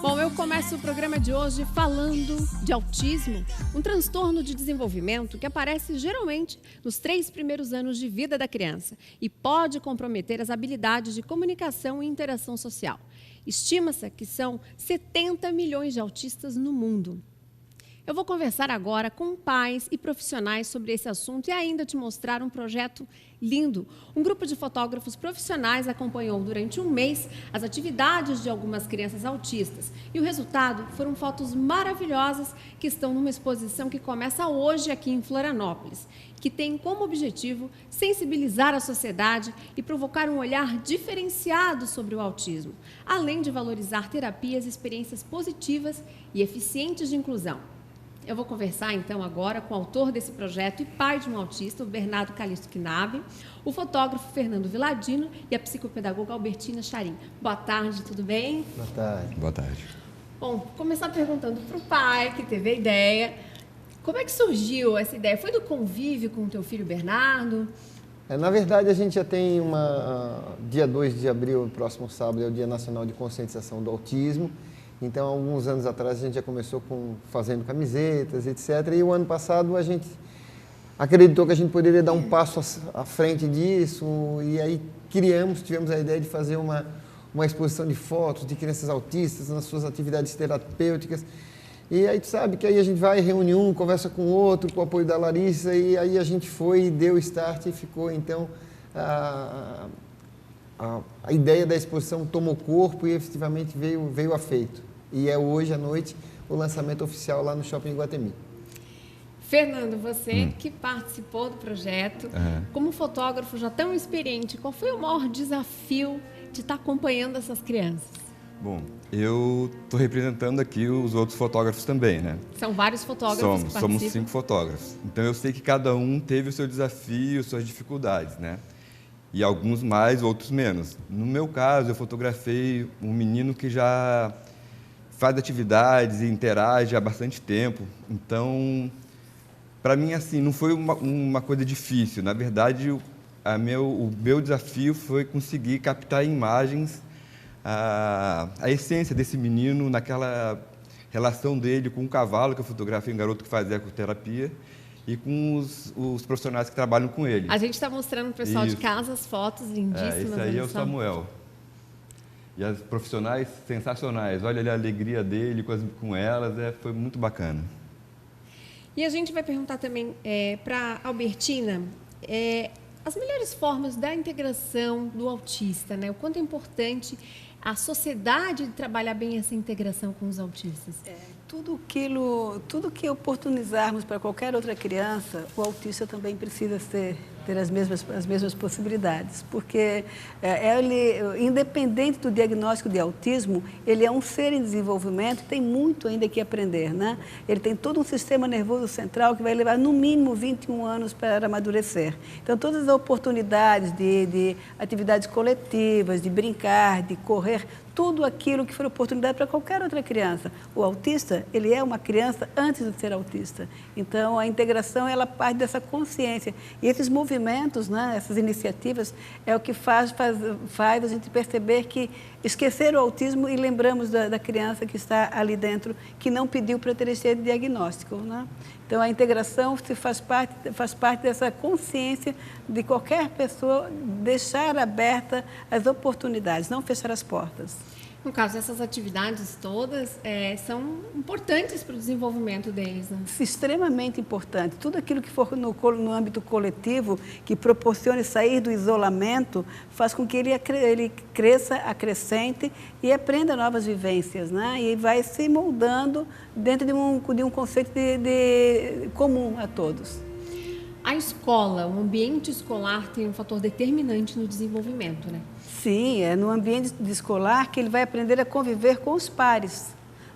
Bom, eu começo o programa de hoje falando de autismo, um transtorno de desenvolvimento que aparece geralmente nos 3 primeiros anos de vida da criança e pode comprometer as habilidades de comunicação e interação social. Estima-se que são 70 milhões de autistas no mundo. Eu vou conversar agora com pais e profissionais sobre esse assunto e ainda te mostrar um projeto lindo. Um grupo de fotógrafos profissionais acompanhou durante um mês as atividades de algumas crianças autistas. E o resultado foram fotos maravilhosas que estão numa exposição que começa hoje aqui em Florianópolis, que tem como objetivo sensibilizar a sociedade e provocar um olhar diferenciado sobre o autismo, além de valorizar terapias e experiências positivas e eficientes de inclusão. Eu vou conversar, então, agora com o autor desse projeto e pai de um autista, o Bernardo Calixto Knabe, o fotógrafo Fernando Viladino e a psicopedagoga Albertina Charim. Boa tarde, tudo bem? Boa tarde. Boa tarde. Bom, vou começar perguntando para o pai, que teve a ideia. Como é que surgiu essa ideia? Foi do convívio com o teu filho Bernardo? Na verdade, a gente já tem dia 2 de abril, próximo sábado, é o Dia Nacional de Conscientização do Autismo. Então, alguns anos atrás, a gente já começou fazendo camisetas, etc. E o ano passado, a gente acreditou que a gente poderia dar um passo à frente disso. E aí, tivemos a ideia de fazer uma exposição de fotos de crianças autistas nas suas atividades terapêuticas. E aí, tu sabe que aí a gente vai, reúne um, conversa com o outro, com o apoio da Larissa. E aí, a gente foi, deu o start e ficou, então... A ideia da exposição tomou corpo e efetivamente veio a feito. E é hoje à noite o lançamento oficial lá no Shopping Iguatemi. Fernando, você que participou do projeto, como fotógrafo já tão experiente, qual foi o maior desafio de estar acompanhando essas crianças? Bom, eu estou representando aqui os outros fotógrafos também, né? São vários fotógrafos que participam. Somos 5 fotógrafos. Então eu sei que cada um teve o seu desafio, suas dificuldades, né? E alguns mais, outros menos. No meu caso, eu fotografei um menino que já faz atividades e interage há bastante tempo. Então, para mim, assim, não foi uma coisa difícil. Na verdade, o meu desafio foi conseguir captar em imagens a essência desse menino, naquela relação dele com o cavalo, que eu fotografei, um garoto que fazia ecoterapia, e com os profissionais que trabalham com ele. A gente está mostrando para o pessoal de casa as fotos lindíssimas. Esse aí é o Samuel. E as profissionais sensacionais. Olha ali a alegria dele com elas, foi muito bacana. E a gente vai perguntar também para a Albertina as melhores formas da integração do autista, né? O quanto é importante a sociedade trabalhar bem essa integração com os autistas. Tudo que oportunizarmos para qualquer outra criança, o autista também precisa ter as mesmas possibilidades, porque ele, independente do diagnóstico de autismo, ele é um ser em desenvolvimento, tem muito ainda que aprender, né? Ele tem todo um sistema nervoso central que vai levar no mínimo 21 anos para amadurecer. Então, todas as oportunidades de atividades coletivas, de brincar, de correr, tudo aquilo que for oportunidade para qualquer outra criança. O autista, ele é uma criança antes de ser autista. Então, a integração, ela parte dessa consciência. E esses movimentos, né, essas iniciativas, é o que faz a gente perceber que esquecer o autismo e lembramos da criança que está ali dentro, que não pediu para ter esse diagnóstico, né? Então, a integração faz parte dessa consciência de qualquer pessoa deixar aberta as oportunidades, não fechar as portas. No caso, essas atividades todas são importantes para o desenvolvimento deles, né? Extremamente importante. Tudo aquilo que for no âmbito coletivo, que proporcione sair do isolamento, faz com que ele cresça, acrescente e aprenda novas vivências, né? E vai se moldando dentro de um conceito de comum a todos. A escola, o ambiente escolar tem um fator determinante no desenvolvimento, né? Sim, é no ambiente escolar que ele vai aprender a conviver com os pares,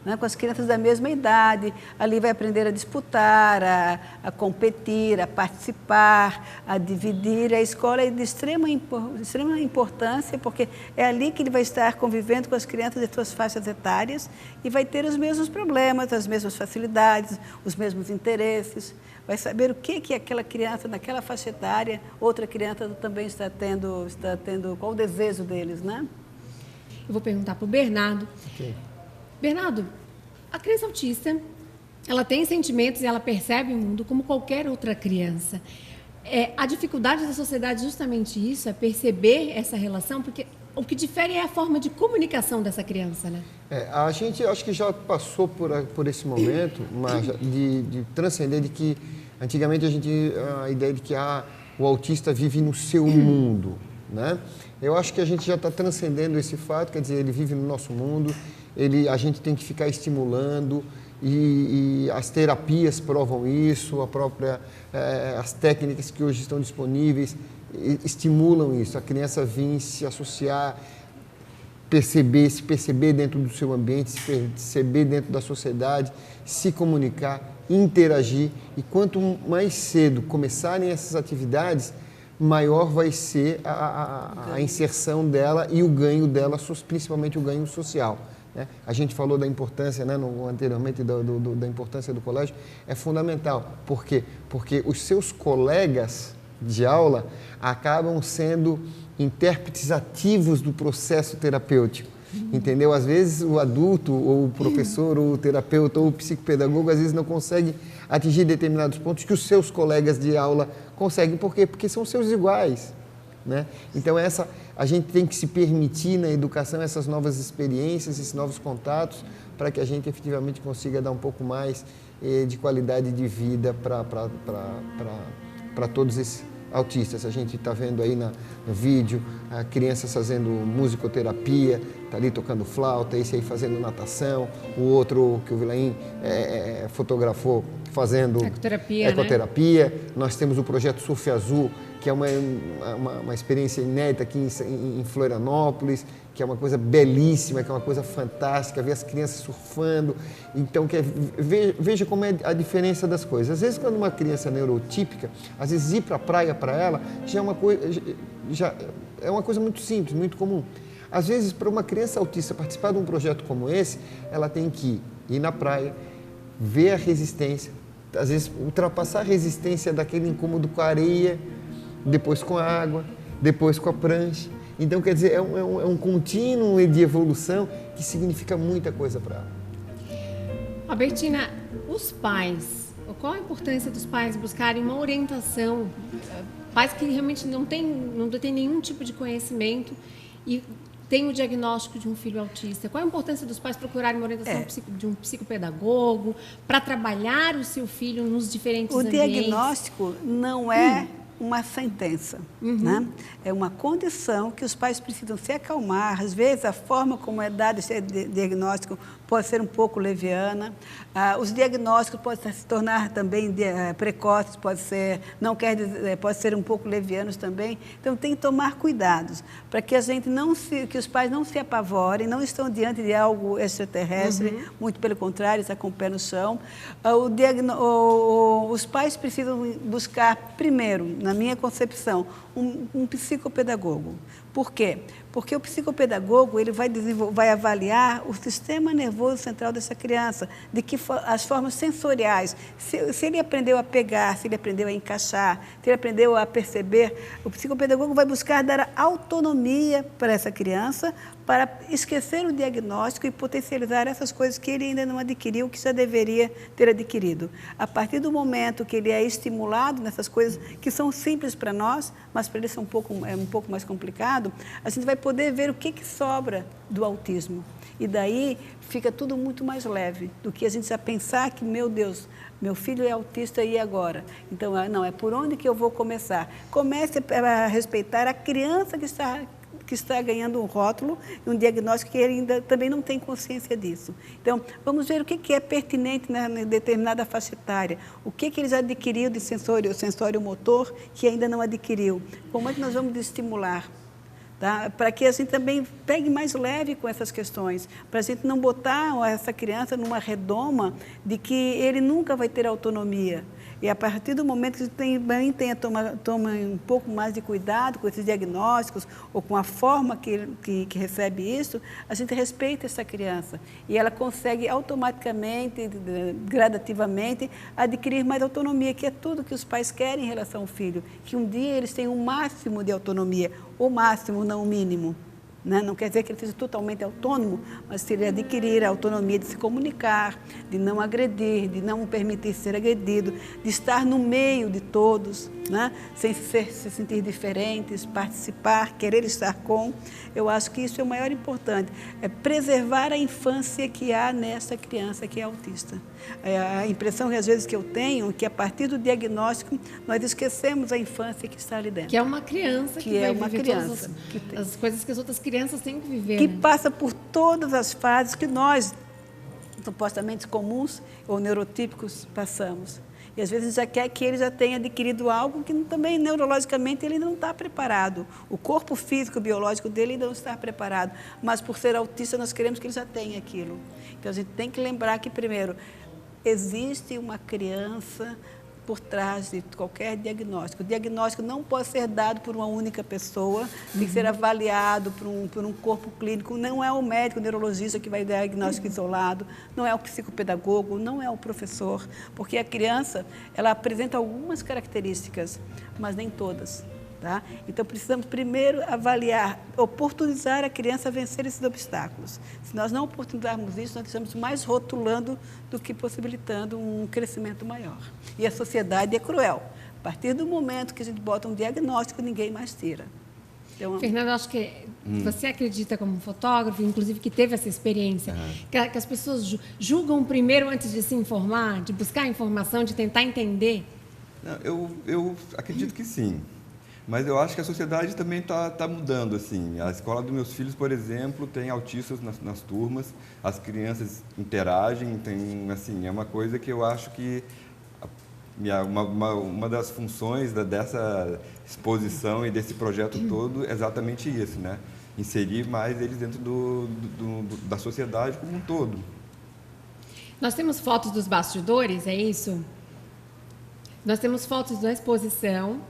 né, com as crianças da mesma idade. Ali vai aprender a disputar, a competir, a participar, a dividir. A escola é de extrema importância, porque é ali que ele vai estar convivendo com as crianças de suas faixas etárias e vai ter os mesmos problemas, as mesmas facilidades, os mesmos interesses. Vai saber o que aquela criança, naquela faixa etária, outra criança também está tendo, qual o desejo deles, né? Eu vou perguntar para o Bernardo. Okay. Bernardo, a criança autista, ela tem sentimentos e ela percebe o mundo como qualquer outra criança. A dificuldade da sociedade é justamente isso, é perceber essa relação, porque o que difere é a forma de comunicação dessa criança, né? A gente acho que já passou por esse momento, mas de transcender de que antigamente a ideia de que o autista vive no seu mundo, né? Eu acho que a gente já está transcendendo esse fato, quer dizer, ele vive no nosso mundo, a gente tem que ficar estimulando e as terapias provam isso, as técnicas que hoje estão disponíveis estimulam isso, a criança vir se associar, se perceber dentro do seu ambiente, se perceber dentro da sociedade, se comunicar, interagir, e quanto mais cedo começarem essas atividades, maior vai ser a inserção dela e o ganho dela, principalmente o ganho social. Né? A gente falou da importância, né, anteriormente, da importância do colégio, é fundamental. Por quê? Porque os seus colegas de aula acabam sendo intérpretes ativos do processo terapêutico. Entendeu? Às vezes o adulto, ou o professor, ou o terapeuta, ou o psicopedagogo, às vezes não consegue atingir determinados pontos que os seus colegas de aula conseguem. Por quê? Porque são seus iguais. Né? Então, a gente tem que se permitir na educação essas novas experiências, esses novos contatos, para que a gente efetivamente consiga dar um pouco mais de qualidade de vida para todos esses autistas. A gente está vendo aí no vídeo crianças fazendo musicoterapia, está ali tocando flauta, esse aí fazendo natação, o outro que o Vilaim fotografou fazendo ecoterapia. Né? Nós temos o projeto Surf Azul, que é uma experiência inédita aqui em Florianópolis, que é uma coisa belíssima, que é uma coisa fantástica, ver as crianças surfando. Então, veja como é a diferença das coisas. Às vezes, quando uma criança é neurotípica, às vezes ir para a praia para ela já é uma coisa muito simples, muito comum. Às vezes, para uma criança autista participar de um projeto como esse, ela tem que ir na praia, ver a resistência, às vezes ultrapassar a resistência daquele incômodo com a areia, depois com a água, depois com a prancha. Então, quer dizer, é um contínuo de evolução que significa muita coisa para ela. Albertina, os pais, qual a importância dos pais buscarem uma orientação? Pais que realmente não têm nenhum tipo de conhecimento e têm o diagnóstico de um filho autista. Qual a importância dos pais procurarem uma orientação de um psicopedagogo para trabalhar o seu filho nos diferentes ambientes? O diagnóstico não é uma sentença, né? É uma condição que os pais precisam se acalmar. Às vezes, a forma como é dado esse diagnóstico pode ser um pouco leviana. Os diagnósticos podem se tornar também precoces, pode ser um pouco levianos também. Então, tem que tomar cuidados para que que os pais não se apavorem, não estão diante de algo extraterrestre, muito pelo contrário, está com o pé no chão. Os pais precisam buscar, primeiro, na minha concepção, um psicopedagogo. Por quê? Porque o psicopedagogo ele vai avaliar o sistema nervoso central dessa criança, as formas sensoriais. Se ele aprendeu a pegar, se ele aprendeu a encaixar, se ele aprendeu a perceber, o psicopedagogo vai buscar dar autonomia para essa criança, para esquecer o diagnóstico e potencializar essas coisas que ele ainda não adquiriu, que já deveria ter adquirido. A partir do momento que ele é estimulado nessas coisas que são simples para nós, mas para ele é um pouco mais complicado, a gente vai poder ver o que sobra do autismo. E daí fica tudo muito mais leve do que a gente já pensar que, meu Deus, meu filho é autista e agora? Então, não, é por onde que eu vou começar? Comece a respeitar a criança que está ganhando um rótulo, um diagnóstico que ele ainda também não tem consciência disso. Então, vamos ver o que é pertinente em determinada faixa etária, o que ele já adquiriu de sensório motor que ainda não adquiriu, como é que nós vamos estimular? Tá? Para que a gente também pegue mais leve com essas questões, para a gente não botar essa criança numa redoma de que ele nunca vai ter autonomia. E a partir do momento que a gente toma um pouco mais de cuidado com esses diagnósticos ou com a forma que recebe isso, a gente respeita essa criança. E ela consegue automaticamente, gradativamente, adquirir mais autonomia, que é tudo que os pais querem em relação ao filho. Que um dia eles tenham o máximo de autonomia, o máximo, não o mínimo. né? Não quer dizer que ele seja totalmente autônomo, mas se ele adquirir a autonomia de se comunicar, de não agredir, de não permitir ser agredido, de estar no meio de todos, né? Sem se sentir diferentes, participar, querer estar com, eu acho que isso é o maior importante, é preservar a infância que há nessa criança que é autista. A impressão que às vezes que eu tenho é que a partir do diagnóstico nós esquecemos a infância que está ali dentro. Que é uma criança que vai viver todas as coisas que as outras crianças têm que viver. Que né? passa por todas as fases que nós, supostamente comuns ou neurotípicos, passamos. E às vezes a gente já quer que ele já tenha adquirido algo que também neurologicamente ele não está preparado. O corpo físico, biológico dele ainda não está preparado. Mas por ser autista nós queremos que ele já tenha aquilo. Então a gente tem que lembrar que primeiro, existe uma criança por trás de qualquer diagnóstico. O diagnóstico não pode ser dado por uma única pessoa, tem que ser avaliado por um corpo clínico. Não é o médico, o neurologista que vai dar diagnóstico isolado, não é o psicopedagogo, não é o professor, porque a criança, ela apresenta algumas características, mas nem todas. Tá? Então, precisamos primeiro avaliar, oportunizar a criança a vencer esses obstáculos. Se nós não oportunizarmos isso, nós estamos mais rotulando do que possibilitando um crescimento maior. E a sociedade é cruel. A partir do momento que a gente bota um diagnóstico, ninguém mais tira. Então, Fernando, acho que você acredita como fotógrafo, inclusive que teve essa experiência, que as pessoas julgam primeiro antes de se informar, de buscar informação, de tentar entender? Não, eu acredito que sim. Mas eu acho que a sociedade também está mudando, assim. A escola dos meus filhos, por exemplo, tem autistas nas turmas, as crianças interagem, tem, assim, é uma coisa que eu acho que uma das funções dessa exposição e desse projeto todo é exatamente isso, né? Inserir mais eles dentro da sociedade como um todo. Nós temos fotos dos bastidores, é isso? Nós temos fotos da exposição,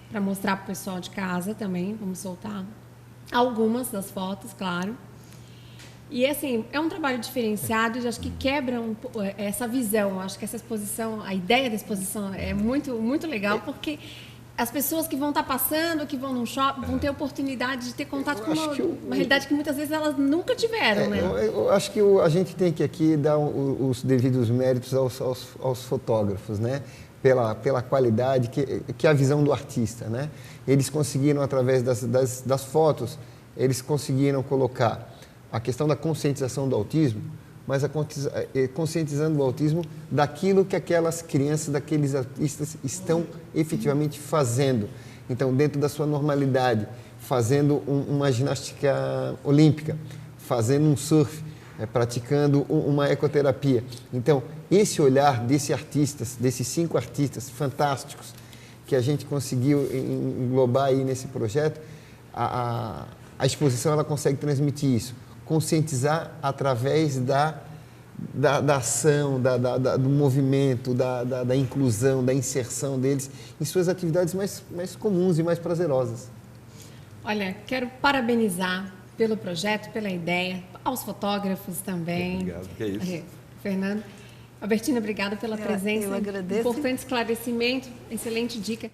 para mostrar para o pessoal de casa também, vamos soltar algumas das fotos, claro. E, assim, é um trabalho diferenciado e acho que quebra essa visão. Acho que essa exposição, a ideia da exposição é muito, muito legal, porque as pessoas que vão estar passando, que vão num shopping, vão ter oportunidade de ter contato com uma realidade que muitas vezes elas nunca tiveram, né? Eu acho que a gente tem que aqui dar os devidos méritos aos fotógrafos, né? Pela qualidade, que é a visão do artista, né? Eles conseguiram, através das fotos, eles conseguiram colocar a questão da conscientização do autismo, mas conscientizando o autismo daquilo que aquelas crianças, daqueles artistas estão efetivamente fazendo. Então, dentro da sua normalidade, fazendo uma ginástica olímpica, fazendo um surf, praticando uma ecoterapia. Então, esse olhar desses 5 artistas fantásticos que a gente conseguiu englobar aí nesse projeto, a exposição ela consegue transmitir isso, conscientizar através da ação, do movimento, da inclusão, da inserção deles em suas atividades mais comuns e mais prazerosas. Olha, quero parabenizar pelo projeto, pela ideia, aos fotógrafos também. Obrigado, que é isso. Fernando. Albertina, obrigada pela presença. Eu agradeço. Importante esclarecimento, excelente dica.